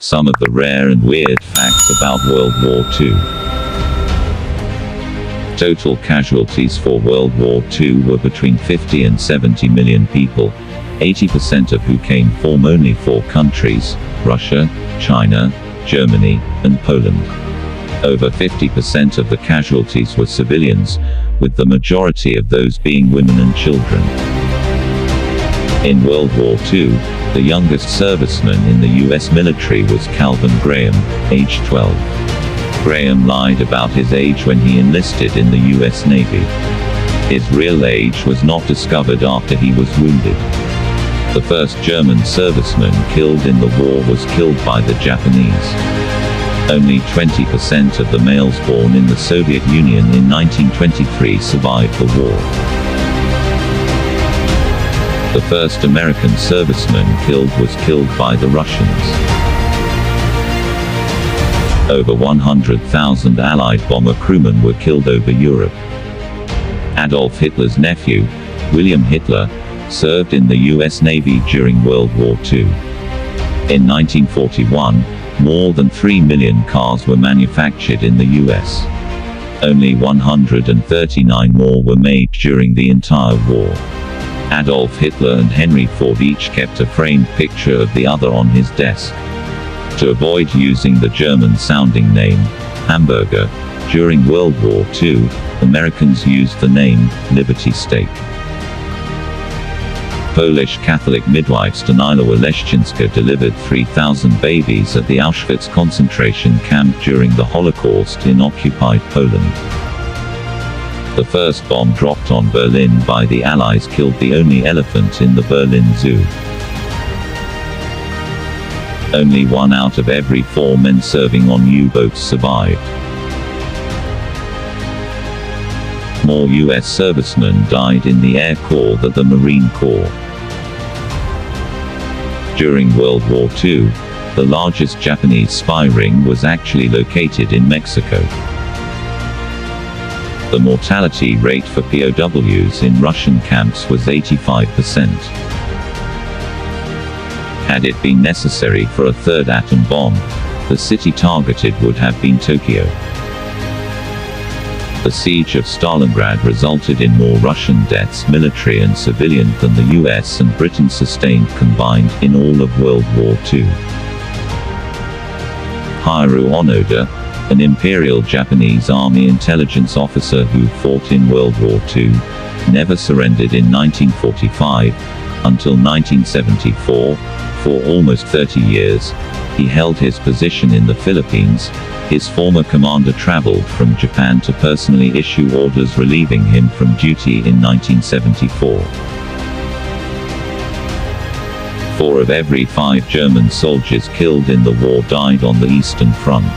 Some of the rare and weird facts about World War II. Total casualties for World War II were between 50 and 70 million people, 80% of who came from only 4 countries: Russia, China, Germany, and Poland. Over 50% of the casualties were civilians, with the majority of those being women and children. In World War II, the youngest serviceman in the U.S. military was Calvin Graham, aged 12. Graham lied about his age when he enlisted in the U.S. Navy. His real age was not discovered after he was wounded. The first German serviceman killed in the war was killed by the Japanese. Only 20% of the males born in the Soviet Union in 1923 survived the war. The first American serviceman killed was killed by the Russians. Over 100,000 Allied bomber crewmen were killed over Europe. Adolf Hitler's nephew, William Hitler, served in the U.S. Navy during World War II. In 1941, more than 3 million cars were manufactured in the U.S. Only 139 more were made during the entire war. Adolf Hitler and Henry Ford each kept a framed picture of the other on his desk. To avoid using the German-sounding name, hamburger, during World War II, Americans used the name Liberty Steak. Polish Catholic midwife Stanislawa Leszczyńska delivered 3,000 babies at the Auschwitz concentration camp during the Holocaust in occupied Poland. The first bomb dropped on Berlin by the Allies killed the only elephant in the Berlin Zoo. Only 1 out of every 4 men serving on U-boats survived. More U.S. servicemen died in the Air Corps than the Marine Corps. During World War II, the largest Japanese spy ring was actually located in Mexico. The mortality rate for POWs in Russian camps was 85%. Had it been necessary for a third atom bomb, the city targeted would have been Tokyo. The siege of Stalingrad resulted in more Russian deaths, military and civilian, than the US and Britain sustained combined in all of World War II. Hiro Onoda, an Imperial Japanese Army intelligence officer who fought in World War II, never surrendered in 1945, until 1974, for almost 30 years, he held his position in the Philippines. His former commander traveled from Japan to personally issue orders relieving him from duty in 1974. 4 of every 5 German soldiers killed in the war died on the Eastern Front.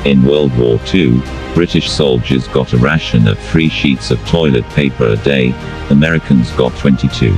In World War II, British soldiers got a ration of 3 sheets of toilet paper a day, Americans got 22.